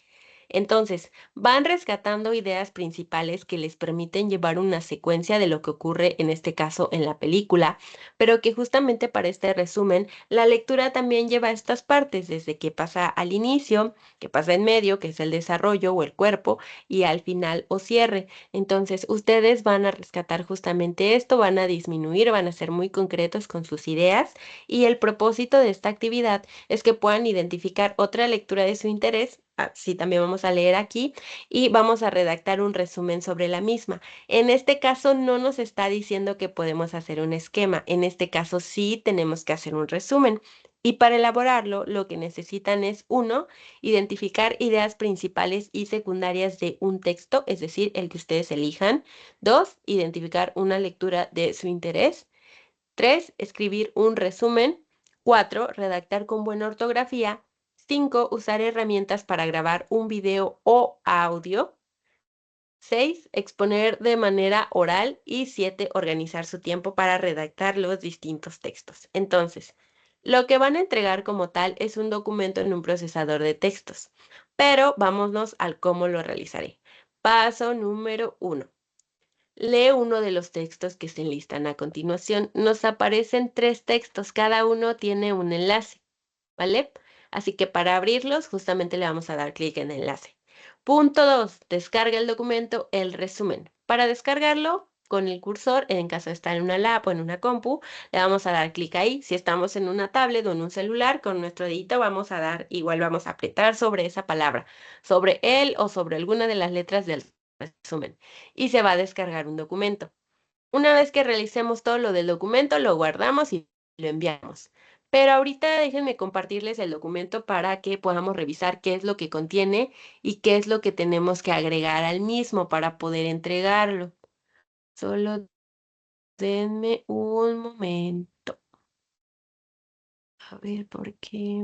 Entonces, van rescatando ideas principales que les permiten llevar una secuencia de lo que ocurre en este caso en la película, pero que justamente para este resumen, la lectura también lleva estas partes, desde que pasa al inicio, que pasa en medio, que es el desarrollo o el cuerpo, y al final o cierre. Entonces, ustedes van a rescatar justamente esto, van a disminuir, van a ser muy concretos con sus ideas, y el propósito de esta actividad es que puedan identificar otra lectura de su interés. Sí, también vamos a leer aquí y vamos a redactar un resumen sobre la misma. En este caso no nos está diciendo que podemos hacer un esquema. En este caso sí tenemos que hacer un resumen. Y para elaborarlo, lo que necesitan es, uno, identificar ideas principales y secundarias de un texto, es decir, el que ustedes elijan. Dos, identificar una lectura de su interés. 3, escribir un resumen. 4, redactar con buena ortografía. 5, usar herramientas para grabar un video o audio. 6, exponer de manera oral. Y 7, organizar su tiempo para redactar los distintos textos. Entonces, lo que van a entregar como tal es un documento en un procesador de textos. Pero vámonos al cómo lo realizaré. Paso número 1. Lee uno de los textos que se enlistan a continuación. Nos aparecen 3 textos, cada uno tiene un enlace, ¿vale? Así que para abrirlos, justamente le vamos a dar clic en enlace. Punto 2, descarga el documento, el resumen. Para descargarlo, con el cursor, en caso de estar en una lap o en una compu, le vamos a dar clic ahí. Si estamos en una tablet o en un celular, con nuestro dedito vamos a dar, igual vamos a apretar sobre esa palabra, sobre él o sobre alguna de las letras del resumen. Y se va a descargar un documento. Una vez que realicemos todo lo del documento, lo guardamos y lo enviamos. Pero ahorita déjenme compartirles el documento para que podamos revisar qué es lo que contiene y qué es lo que tenemos que agregar al mismo para poder entregarlo. Solo denme un momento. A ver, ¿por qué?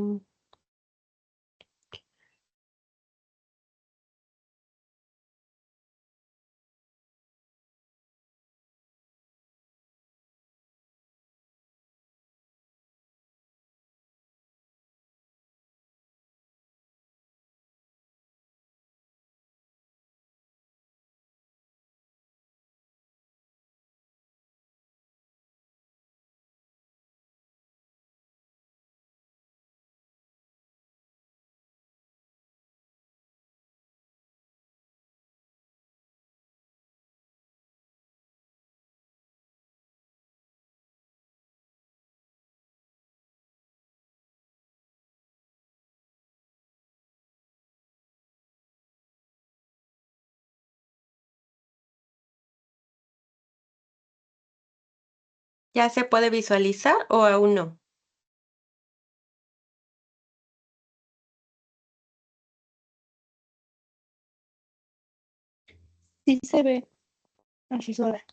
¿Ya se puede visualizar o aún no? Sí se ve, así sola.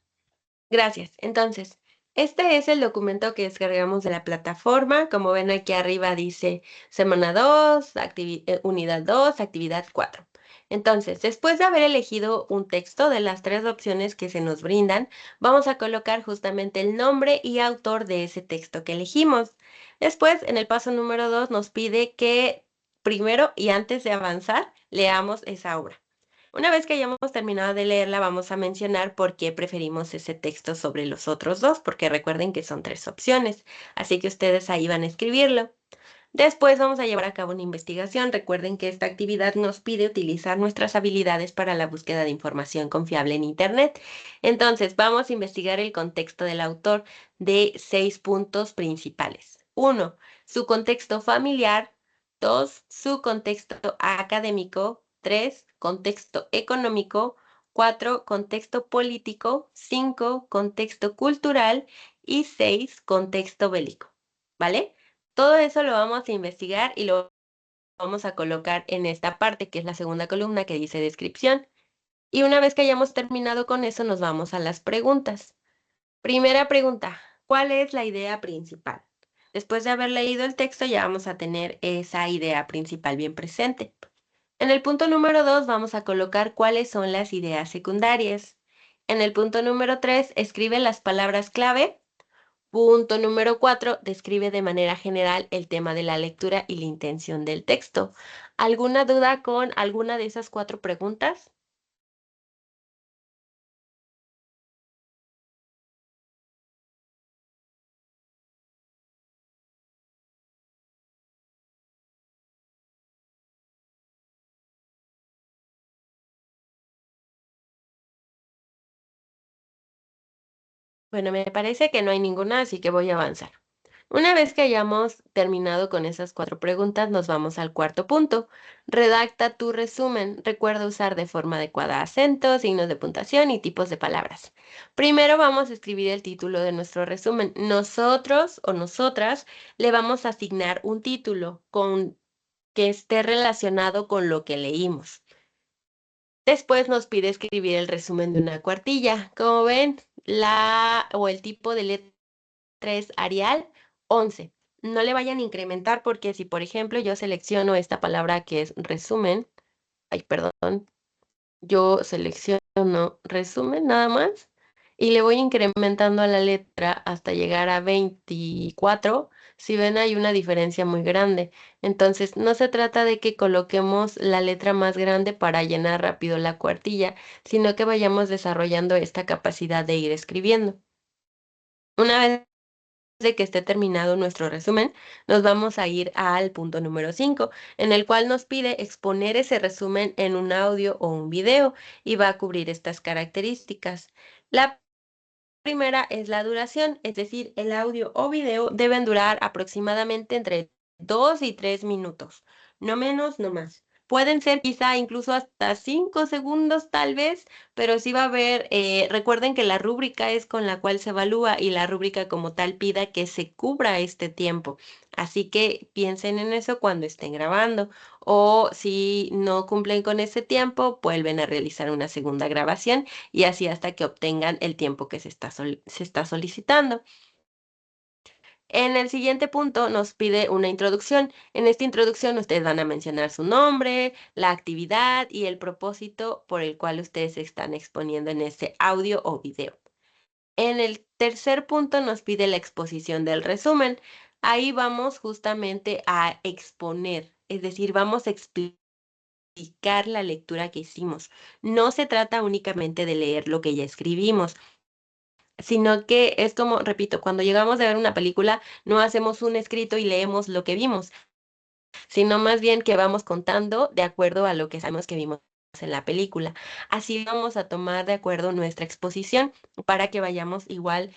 Gracias. Entonces, este es el documento que descargamos de la plataforma. Como ven aquí arriba dice semana 2, unidad 2, actividad 4. Entonces, después de haber elegido un texto de las 3 opciones que se nos brindan, vamos a colocar justamente el nombre y autor de ese texto que elegimos. Después, en el paso número 2, nos pide que primero y antes de avanzar, leamos esa obra. Una vez que hayamos terminado de leerla, vamos a mencionar por qué preferimos ese texto sobre los otros dos, porque recuerden que son 3 opciones, así que ustedes ahí van a escribirlo. Después vamos a llevar a cabo una investigación. Recuerden que esta actividad nos pide utilizar nuestras habilidades para la búsqueda de información confiable en Internet. Entonces, vamos a investigar el contexto del autor de 6 puntos principales. 1. Su contexto familiar. 2. Su contexto académico. 3. Contexto económico. 4. Contexto político. 5. Contexto cultural. Y 6. Contexto bélico. ¿Vale? Todo eso lo vamos a investigar y lo vamos a colocar en esta parte, que es la segunda columna que dice descripción. Y una vez que hayamos terminado con eso, nos vamos a las preguntas. Primera pregunta, ¿cuál es la idea principal? Después de haber leído el texto, ya vamos a tener esa idea principal bien presente. En el punto número 2 vamos a colocar cuáles son las ideas secundarias. En el punto número 3, escribe las palabras clave. Punto número 4. Describe de manera general el tema de la lectura y la intención del texto. ¿Alguna duda con alguna de esas 4 preguntas? Bueno, me parece que no hay ninguna, así que voy a avanzar. Una vez que hayamos terminado con esas 4 preguntas, nos vamos al cuarto punto. Redacta tu resumen. Recuerda usar de forma adecuada acentos, signos de puntuación y tipos de palabras. Primero vamos a escribir el título de nuestro resumen. Nosotros o nosotras le vamos a asignar un título que esté relacionado con lo que leímos. Después nos pide escribir el resumen de una cuartilla. Como ven, la o el tipo de letra es Arial 11. No le vayan a incrementar porque si, por ejemplo, yo selecciono esta palabra que es resumen, ay, perdón, yo selecciono resumen nada más y le voy incrementando a la letra hasta llegar a 24. Si ven, hay una diferencia muy grande. Entonces, no se trata de que coloquemos la letra más grande para llenar rápido la cuartilla, sino que vayamos desarrollando esta capacidad de ir escribiendo. Una vez de que esté terminado nuestro resumen, nos vamos a ir al punto número 5, en el cual nos pide exponer ese resumen en un audio o un video y va a cubrir estas características. La primera es la duración, es decir, el audio o video deben durar aproximadamente entre 2 y 3 minutos, no menos, no más. Pueden ser quizá incluso hasta 5 segundos tal vez, pero sí va a haber, recuerden que la rúbrica es con la cual se evalúa y la rúbrica como tal pida que se cubra este tiempo. Así que piensen en eso cuando estén grabando o si no cumplen con ese tiempo, vuelven a realizar una segunda grabación y así hasta que obtengan el tiempo que se está solicitando. En el siguiente punto nos pide una introducción. En esta introducción ustedes van a mencionar su nombre, la actividad y el propósito por el cual ustedes se están exponiendo en ese audio o video. En el tercer punto nos pide la exposición del resumen. Ahí vamos justamente a exponer, es decir, vamos a explicar la lectura que hicimos. No se trata únicamente de leer lo que ya escribimos, sino que es como, repito, cuando llegamos a ver una película, no hacemos un escrito y leemos lo que vimos, sino más bien que vamos contando de acuerdo a lo que sabemos que vimos en la película. Así vamos a tomar de acuerdo nuestra exposición para que vayamos igual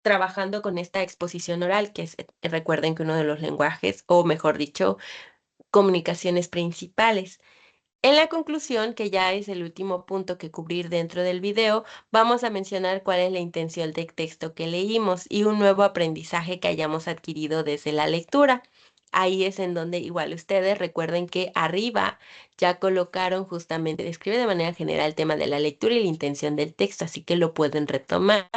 trabajando con esta exposición oral, que es, recuerden que uno de los lenguajes, o mejor dicho, comunicaciones principales. En la conclusión, que ya es el último punto que cubrir dentro del video, vamos a mencionar cuál es la intención del texto que leímos y un nuevo aprendizaje que hayamos adquirido desde la lectura. Ahí es en donde igual ustedes recuerden que arriba ya colocaron justamente, describe de manera general el tema de la lectura y la intención del texto, así que lo pueden retomar.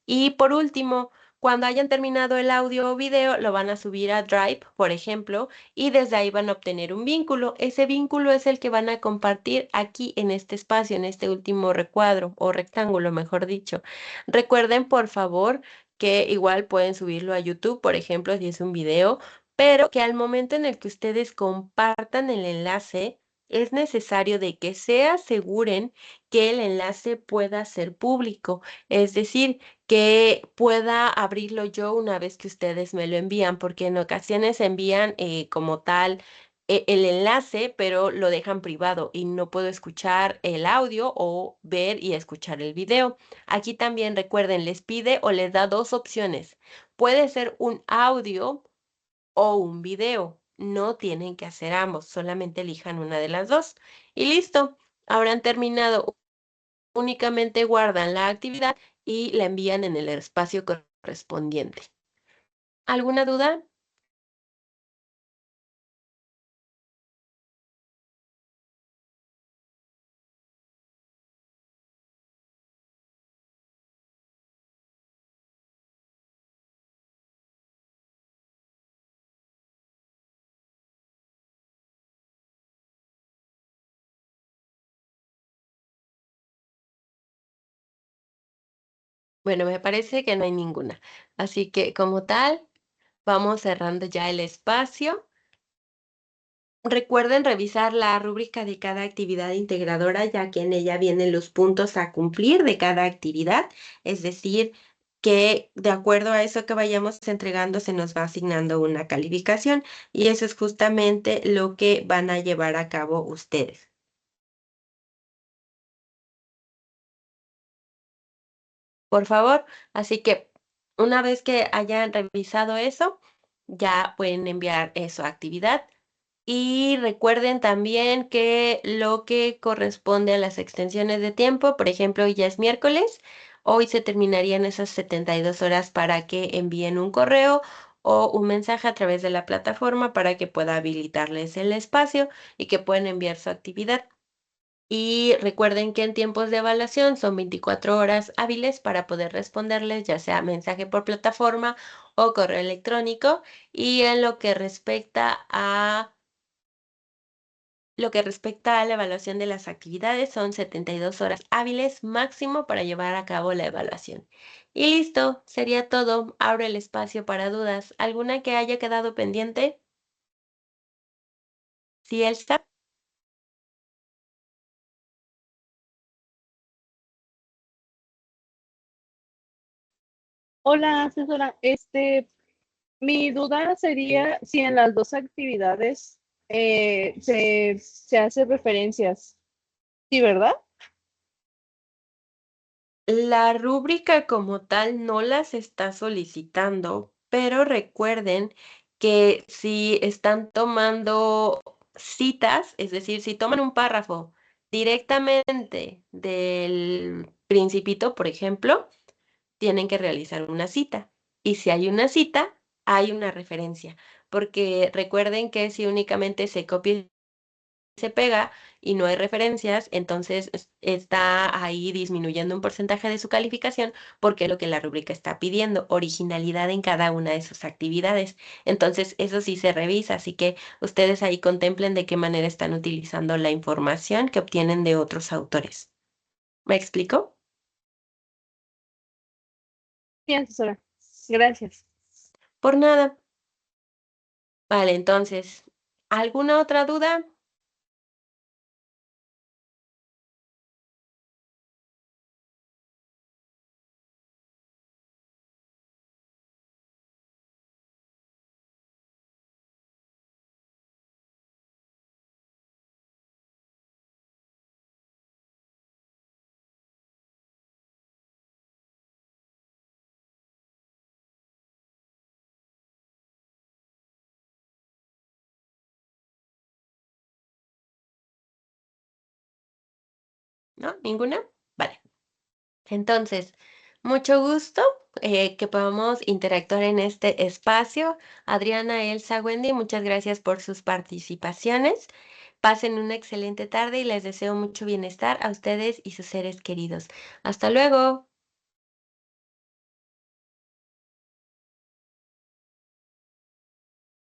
Y por último, cuando hayan terminado el audio o video, lo van a subir a Drive, por ejemplo, y desde ahí van a obtener un vínculo. Ese vínculo es el que van a compartir aquí en este espacio, en este último recuadro o rectángulo, mejor dicho. Recuerden, por favor, que igual pueden subirlo a YouTube, por ejemplo, si es un video, pero que al momento en el que ustedes compartan el enlace, es necesario de que se aseguren que el enlace pueda ser público, es decir, que pueda abrirlo yo una vez que ustedes me lo envían, porque en ocasiones envían como tal el enlace, pero lo dejan privado y no puedo escuchar el audio o ver y escuchar el video. Aquí también recuerden, les pide o les da dos opciones. Puede ser un audio o un video. No tienen que hacer ambos, solamente elijan una de las dos. Y listo, habrán terminado. Únicamente guardan la actividad y la envían en el espacio correspondiente. ¿Alguna duda? Bueno, me parece que no hay ninguna. Así que como tal, vamos cerrando ya el espacio. Recuerden revisar la rúbrica de cada actividad integradora, ya que en ella vienen los puntos a cumplir de cada actividad, es decir, que de acuerdo a eso que vayamos entregando se nos va asignando una calificación y eso es justamente lo que van a llevar a cabo ustedes. Por favor, así que una vez que hayan revisado eso, ya pueden enviar su actividad. Y recuerden también que lo que corresponde a las extensiones de tiempo, por ejemplo, hoy ya es miércoles, hoy se terminarían esas 72 horas para que envíen un correo o un mensaje a través de la plataforma para que pueda habilitarles el espacio y que puedan enviar su actividad. Y recuerden que en tiempos de evaluación son 24 horas hábiles para poder responderles, ya sea mensaje por plataforma o correo electrónico. Y en lo que respecta a la evaluación de las actividades, son 72 horas hábiles máximo para llevar a cabo la evaluación. Y listo, sería todo. Abro el espacio para dudas. ¿Alguna que haya quedado pendiente? ¿Sí, Elsa? Hola, asesora. Mi duda sería si en las dos actividades se hace referencias. Sí, ¿verdad? La rúbrica como tal no las está solicitando, pero recuerden que si están tomando citas, es decir, si toman un párrafo directamente del Principito, por ejemplo, tienen que realizar una cita. Y si hay una cita, hay una referencia, porque recuerden que si únicamente se copia se pega y no hay referencias, entonces está ahí disminuyendo un porcentaje de su calificación porque es lo que la rúbrica está pidiendo, originalidad en cada una de sus actividades. Entonces, eso sí se revisa, así que ustedes ahí contemplen de qué manera están utilizando la información que obtienen de otros autores. ¿Me explico? Sí, asesora. Gracias. Por nada. Vale, entonces, ¿alguna otra duda? ¿No? ¿Ninguna? Vale. Entonces, mucho gusto que podamos interactuar en este espacio. Adriana, Elsa, Wendy, muchas gracias por sus participaciones. Pasen una excelente tarde y les deseo mucho bienestar a ustedes y sus seres queridos. Hasta luego.